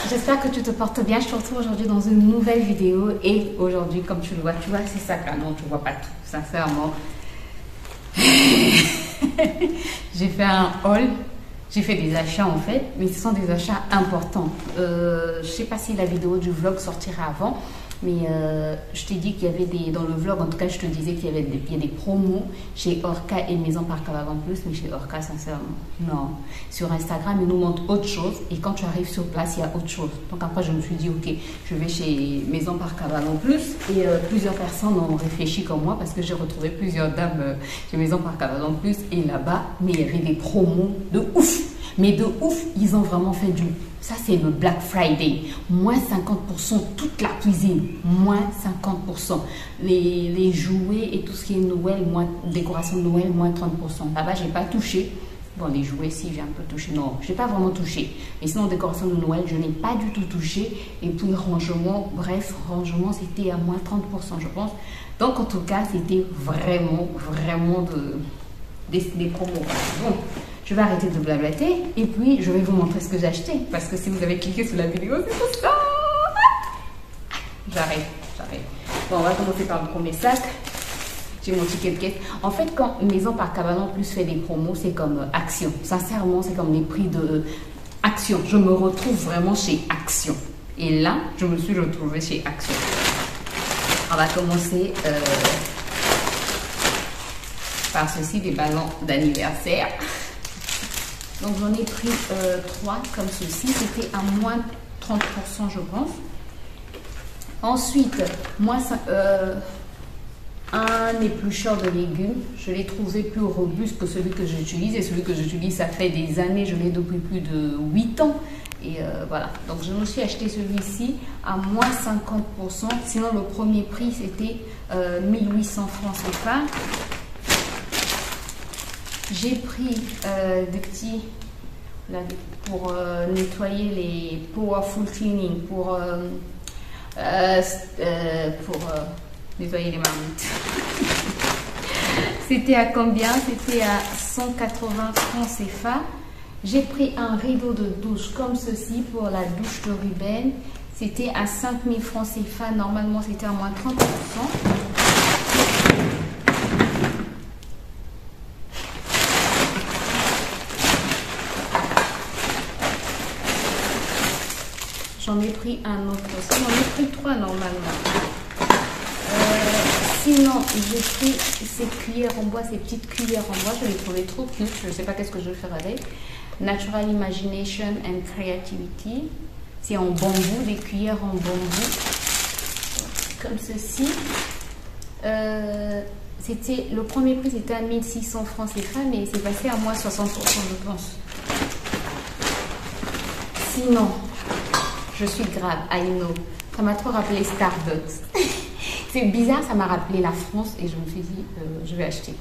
j'espère que tu te portes bien. Je te retrouve aujourd'hui dans une nouvelle vidéo. Et aujourd'hui, comme tu le vois, tu vois, c'est ça que non, tu vois pas tout, sincèrement. J'ai fait un haul, j'ai fait des achats en fait, mais ce sont des achats importants. Je sais pas si la vidéo du vlog sortira avant, mais je t'ai dit qu'il y avait dans le vlog, en tout cas je te disais qu'il y avait il y a des promos chez Orca et Maison Parc Cavagon Plus, mais chez Orca sincèrement, non. Sur Instagram, ils nous montrent autre chose et quand tu arrives sur place, il y a autre chose. Donc après, je me suis dit, ok, je vais chez Maison Parc Cavagon Plus et plusieurs personnes ont réfléchi comme moi parce que j'ai retrouvé plusieurs dames chez Maison Parc Cavagon Plus et là-bas, mais il y avait des promos de ouf. Mais de ouf, ils ont vraiment fait du... Ça, c'est le Black Friday. Moins 50%, toute la cuisine. Moins 50%. Les jouets et tout ce qui est Noël, moins décoration de Noël, moins 30%. Là-bas, j'ai pas touché. Bon, les jouets, si, j'ai un peu touché. Non, je n'ai pas vraiment touché. Mais sinon, décoration de Noël, je n'ai pas du tout touché. Et puis, rangement, bref, rangement, c'était à moins 30%, je pense. Donc, en tout cas, c'était vraiment, vraiment des promos. Bon. Je vais arrêter de blablater et puis je vais vous montrer ce que j'ai acheté. Parce que si vous avez cliqué sur la vidéo, c'est pour ça. J'arrête. Bon, on va commencer par le premier sac. J'ai mon ticket de caisse. En fait, quand Maison Parc Cavagon Plus fait des promos, c'est comme Action. Sincèrement, c'est comme les prix de Action. Je me retrouve vraiment chez Action. Et là, je me suis retrouvée chez Action. On va commencer par ceci, des ballons d'anniversaire. Donc j'en ai pris 3 comme ceci, c'était à moins 30% je pense. Ensuite, un éplucheur de légumes, je l'ai trouvé plus robuste que celui que j'utilise. Et celui que j'utilise, ça fait des années, je l'ai depuis plus de 8 ans. Et voilà, donc je me suis acheté celui-ci à moins 50%. Sinon le premier prix c'était 1800 francs CFA. J'ai pris des petits là, pour nettoyer les powerful cleaning, pour nettoyer les marmites. C'était à combien? C'était à 180 francs CFA. J'ai pris un rideau de douche comme ceci pour la douche de Ruben. C'était à 5000 francs CFA. Normalement, c'était à moins 30%. J'en ai pris un autre aussi. J'en ai pris 3 normalement. Sinon, j'ai pris ces cuillères en bois, ces petites cuillères en bois. Je les trouvais trop cute. Je ne sais pas qu'est-ce que je vais faire avec. Natural Imagination and Creativity. C'est en bambou, des cuillères en bambou. Comme ceci. Le premier prix, c'était à 1600 francs CFA, mais c'est passé à moins 60%, je pense. Sinon... Je suis grave, I know. Ça m'a trop rappelé Starbucks. C'est bizarre, ça m'a rappelé la France et je me suis dit, je vais acheter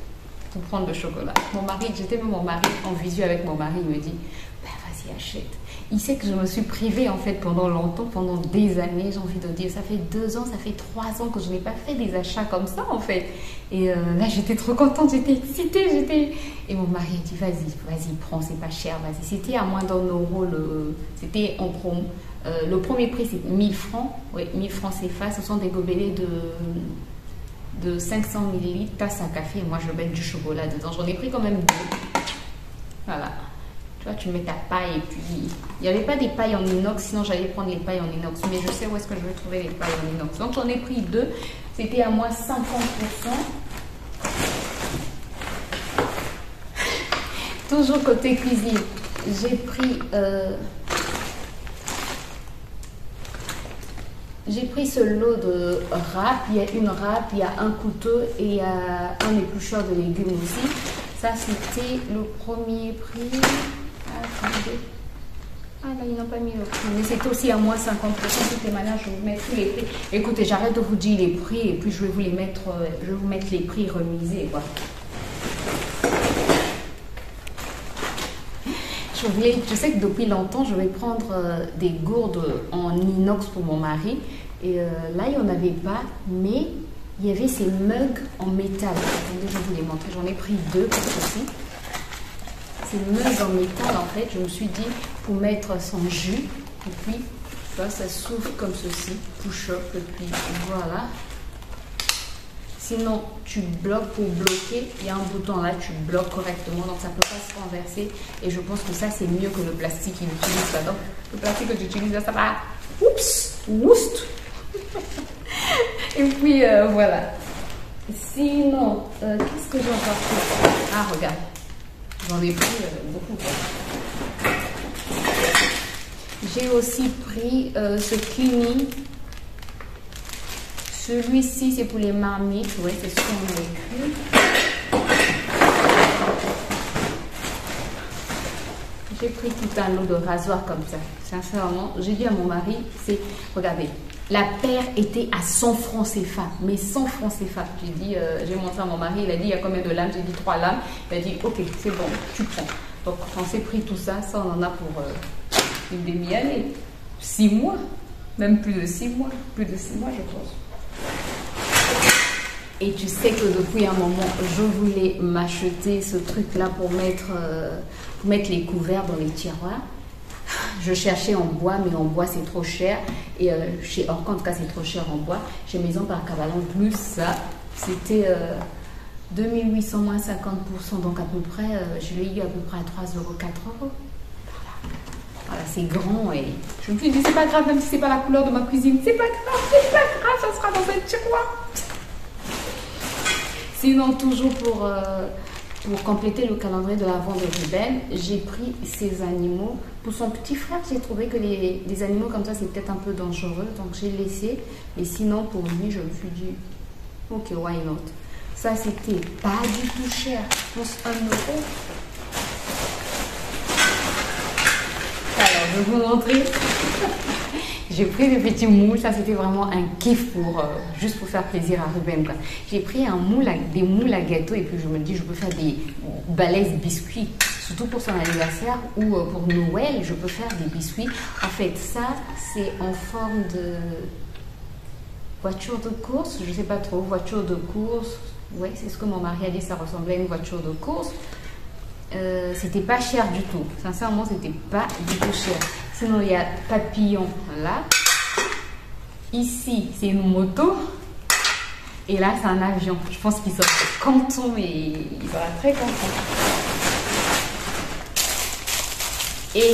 pour prendre le chocolat. Mon mari, j'étais même mon mari en visu avec mon mari, il me dit, ben vas-y, achète. Il sait que je me suis privée en fait pendant longtemps, pendant des années, j'ai envie de dire. Ça fait 2 ans, ça fait 3 ans que je n'ai pas fait des achats comme ça en fait. Et là, j'étais trop contente, j'étais excitée, Et mon mari a dit, vas-y, prends, c'est pas cher, vas-y. C'était à moins d'1 €, c'était en promo. Le premier prix, c'est 1000 francs. Oui, 1000 francs CFA. Ce sont des gobelets de 500 ml, tasse à café. Et moi, je mets du chocolat dedans. J'en ai pris quand même 2. Voilà. Tu vois, tu mets ta paille et puis... Il n'y avait pas des pailles en inox, sinon j'allais prendre les pailles en inox. Mais je sais où est-ce que je vais trouver les pailles en inox. Donc, j'en ai pris 2. C'était à moins 50%. Toujours côté cuisine. J'ai pris... J'ai pris ce lot de râpes. Il y a une râpe, il y a un couteau et il y a un éplucheur de légumes aussi. Ça, c'était le premier prix. Attendez. Ah là, ils n'ont pas mis le prix. Mais c'était aussi à moins 50%. C'était maintenant, je vais vous mettre tous les prix. Écoutez, j'arrête de vous dire les prix et puis je vais vous les mettre, je vais vous mettre les prix remisés, quoi. Je sais que depuis longtemps, je vais prendre des gourdes en inox pour mon mari. Et là, il n'y en avait pas, mais il y avait ces mugs en métal. Attendez, je vais vous les montrer. J'en ai pris 2 pour ceci. Ces mugs en métal, en fait, je me suis dit, pour mettre son jus, et puis Tu vois, ça s'ouvre comme ceci, push-up, et puis voilà. Sinon, tu bloques pour bloquer. Il y a un bouton là, tu bloques correctement, donc ça ne peut pas se renverser. Et je pense que ça, c'est mieux que le plastique qu'il utilise là. Donc, le plastique que tu utilises là, ça va. Oups, oust. Et puis, voilà. Sinon, qu'est-ce que j'ai encore pris? Ah, regarde. J'en ai pris beaucoup. J'ai aussi pris ce Clini. Celui-ci, c'est pour les marmites. Oui, c'est ce qu'on a écrit. J'ai pris tout un lot de rasoirs comme ça. Sincèrement, j'ai dit à mon mari, regardez, la paire était à 100 francs CFA. Mais 100 francs CFA. J'ai montré à mon mari, il a dit, il y a combien de lames? J'ai dit 3 lames. Il a dit, ok, c'est bon, tu prends. Donc, on s'est pris tout ça. Ça, on en a pour une demi-année. 6 mois. Même plus de 6 mois. Plus de 6 mois, je pense. Et tu sais que depuis un moment, je voulais m'acheter ce truc-là pour mettre les couverts dans les tiroirs. Je cherchais en bois, mais en bois, c'est trop cher. Et chez Orca, en tout cas, c'est trop cher en bois. Chez Maison par Cavalon, plus ça, c'était 2800 moins 50%. Donc, à peu près, je l'ai eu à peu près à 3 euros, 4 euros. Voilà, c'est grand. Et je me suis dit, c'est pas grave, même si c'est pas la couleur de ma cuisine. C'est pas grave, ça sera dans un tiroir. Sinon, toujours pour compléter le calendrier de l'Avent de Ruben, j'ai pris ces animaux. Pour son petit frère, j'ai trouvé que les animaux comme ça, c'est peut-être un peu dangereux. Donc, j'ai laissé. Et sinon, pour lui, je me suis dit, ok, why not? Ça, c'était pas du tout cher. Je pense 1 euro. Alors, je vais vous montrer. J'ai pris des petits moules, ça c'était vraiment un kiff juste pour faire plaisir à Ruben. J'ai pris des moules à gâteau et puis je me dis je peux faire des balaises biscuits, surtout pour son anniversaire ou pour Noël, je peux faire des biscuits. En fait ça c'est en forme de voiture de course, je sais pas trop, voiture de course, ouais c'est ce que mon mari a dit, ça ressemblait à une voiture de course. C'était pas cher du tout, sincèrement c'était pas du tout cher. Sinon il y a papillon là, ici c'est une moto et là c'est un avion. Je pense qu'il sera content et il sera très content. Et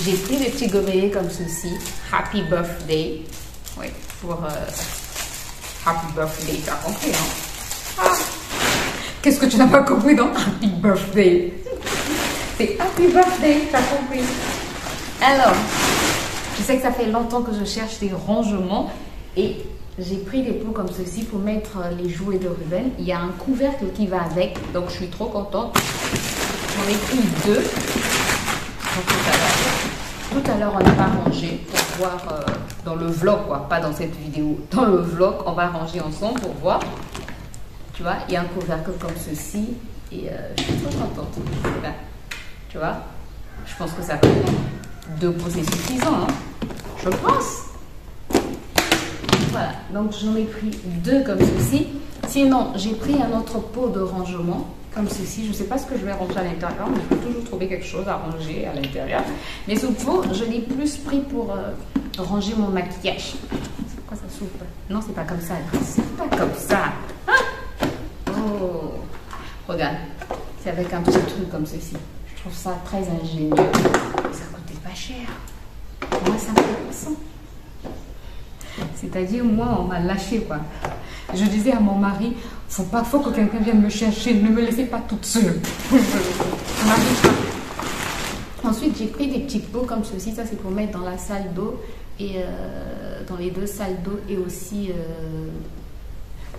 j'ai pris des petits gommelets comme ceci, Happy Birthday, oui pour Happy Birthday, t'as compris hein? Ah. Qu'est-ce que tu n'as pas compris dans Happy Birthday? C'est Happy Birthday, t'as compris? Alors, je sais que ça fait longtemps que je cherche des rangements et j'ai pris des pots comme ceci pour mettre les jouets de Ruben. Il y a un couvercle qui va avec, donc je suis trop contente. J'en ai pris 2. Donc, tout à l'heure, on n'a pas rangé pour voir dans le vlog, quoi, pas dans cette vidéo. Dans le vlog, on va ranger ensemble pour voir. Tu vois, il y a un couvercle comme ceci et je suis trop contente. Là, tu vois, je pense que ça peut prendre 2 pots, c'est suffisant, hein, je pense. Voilà, donc j'en ai pris 2 comme ceci. Sinon, j'ai pris un autre pot de rangement comme ceci. Je ne sais pas ce que je vais ranger à l'intérieur, mais je peux toujours trouver quelque chose à ranger à l'intérieur. Mais ce pot, je l'ai plus pris pour ranger mon maquillage. C'est quoi ça s'ouvre? Non, c'est pas comme ça. C'est pas comme ça. Hein? Oh, regarde, c'est avec un petit truc comme ceci. Je trouve ça très ingénieux. Ça coûtait pas cher. Moi, ça me fait 100. C'est-à-dire, moi, on m'a lâché, quoi. Je disais à mon mari, faut que quelqu'un vienne me chercher. Ne me laissez pas toute seule. Je n'arrive pas. Ensuite, j'ai pris des petits pots comme ceci. Ça, c'est pour mettre dans la salle d'eau et dans les 2 salles d'eau et aussi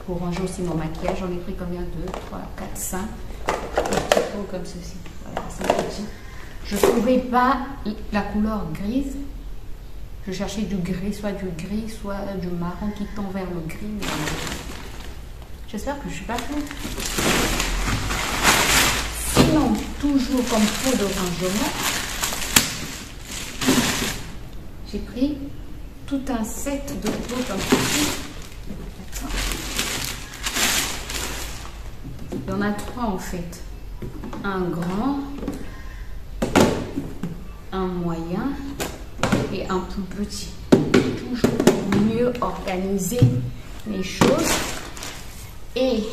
pour ranger aussi mon maquillage. J'en ai pris combien? 2, 3, 4, 5. Des petits pots comme ceci. Voilà, c'est petit. Je ne trouvais pas la couleur grise. Je cherchais du gris, soit du marron qui tend vers le gris. J'espère que je ne suis pas floue. Sinon, toujours comme pot de rangement, j'ai pris tout un set de pots comme ceci. Il y en a 3 en fait. Un grand, un moyen pris un tout petit. Toujours pour mieux organiser les choses. Et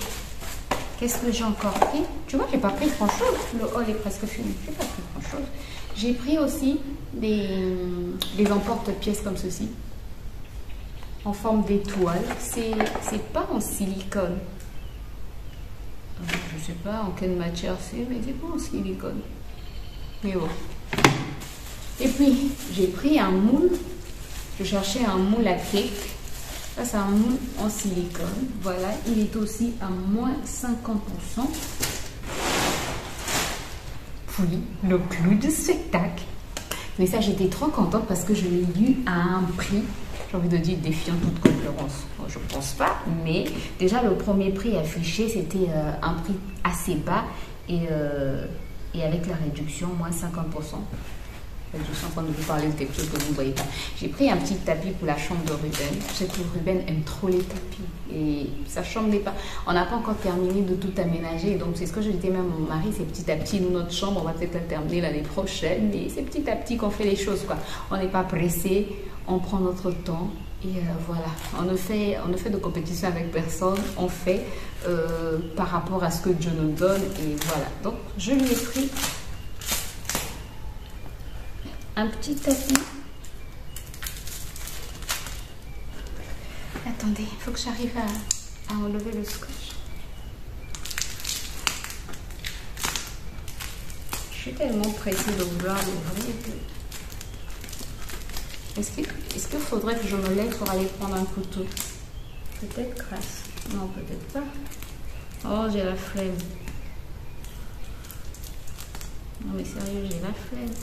qu'est-ce que j'ai encore pris? Tu vois, j'ai pas pris grand chose. Le haul est presque fini. J'ai pas pris grand chose. J'ai pris aussi des emporte-pièces comme ceci, en forme d'étoile. C'est pas en silicone. Je sais pas en quelle matière c'est, mais c'est pas en silicone. Mais bon. Et puis, j'ai pris un moule. Je cherchais un moule à cake. Ça, c'est un moule en silicone. Voilà, il est aussi à moins 50%. Puis, le clou du spectacle. Mais ça, j'étais trop contente parce que je l'ai eu à un prix, j'ai envie de dire, défiant toute concurrence. Bon, je ne pense pas, mais déjà, le premier prix affiché, c'était un prix assez bas et avec la réduction, moins 50%. Je suis en train de vous parler de quelque chose que vous ne voyez pas. J'ai pris un petit tapis pour la chambre de Ruben. Je sais que Ruben aime trop les tapis. Et sa chambre n'est pas... On n'a pas encore terminé de tout aménager. Donc, c'est ce que je disais même à mon mari. C'est petit à petit. Nous, notre chambre, on va peut-être la terminer l'année prochaine. Mais c'est petit à petit qu'on fait les choses, quoi. On n'est pas pressé. On prend notre temps. Et voilà. On ne fait de compétition avec personne. On fait par rapport à ce que Dieu nous donne. Et voilà. Donc, je lui ai pris un petit tapis. Attendez, il faut que j'arrive à enlever le scotch. Je suis tellement pressée de vouloir l'ouvrir que... Est-ce qu'il faudrait que je me lève pour aller prendre un couteau? Peut-être grâce. Non, peut-être pas. Oh, j'ai la flemme. Non mais sérieux, j'ai la flemme.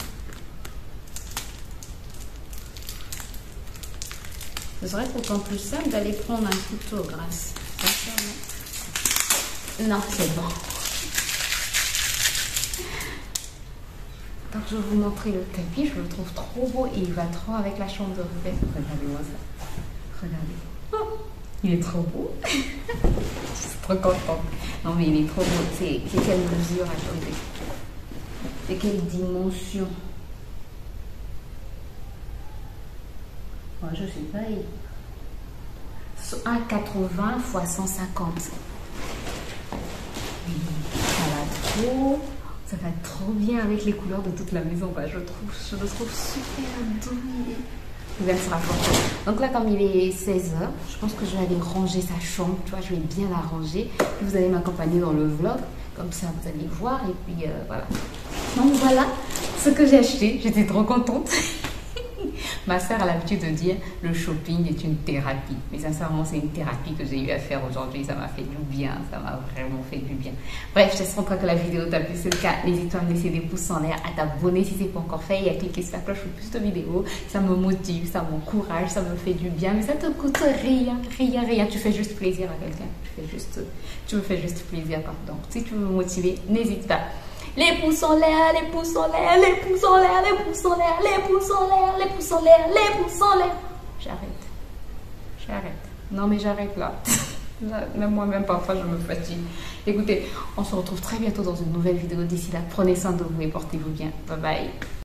Ce serait pourtant plus simple d'aller prendre un couteau, grâce. Non, c'est bon. Donc, je vais vous montrer le tapis. Je le trouve trop beau et il va trop avec la chambre de Ruben. Regardez-moi ça. Regardez. Oh, il est trop beau. Je suis trop contente. Non, mais il est trop beau. C'est quelle mesure? Attendez. C'est quelle dimension? Je sais pas. 1,80 x 150. Ça va trop bien avec les couleurs de toute la maison. Je le trouve super doux. Il sera content. Donc là, comme il est 16h, je pense que je vais aller ranger sa chambre. Tu vois, je vais bien la ranger. Vous allez m'accompagner dans le vlog. Comme ça, vous allez voir. Et puis, voilà. Donc voilà ce que j'ai acheté. J'étais trop contente. Ma soeur a l'habitude de dire le shopping est une thérapie. Mais sincèrement, c'est une thérapie que j'ai eu à faire aujourd'hui. Ça m'a fait du bien. Ça m'a vraiment fait du bien. Bref, j'espère que la vidéo t'a plu. C'est le cas. N'hésite pas à me laisser des pouces en l'air, à t'abonner si ce n'est pas encore fait et à cliquer sur la cloche pour plus de vidéos. Ça me motive, ça m'encourage, ça me fait du bien. Mais ça te coûte rien, rien, rien. Tu fais juste plaisir à quelqu'un. Tu me fais juste plaisir, pardon. Si tu veux me motiver, n'hésite pas. Les pouces en l'air, les pouces en l'air, les pouces en l'air, les pouces en l'air, les pouces en l'air, les pouces en l'air, les pouces en l'air. J'arrête. Non mais j'arrête là. Même moi-même parfois je me fatigue. Écoutez, on se retrouve très bientôt dans une nouvelle vidéo. D'ici là, prenez soin de vous et portez-vous bien. Bye bye.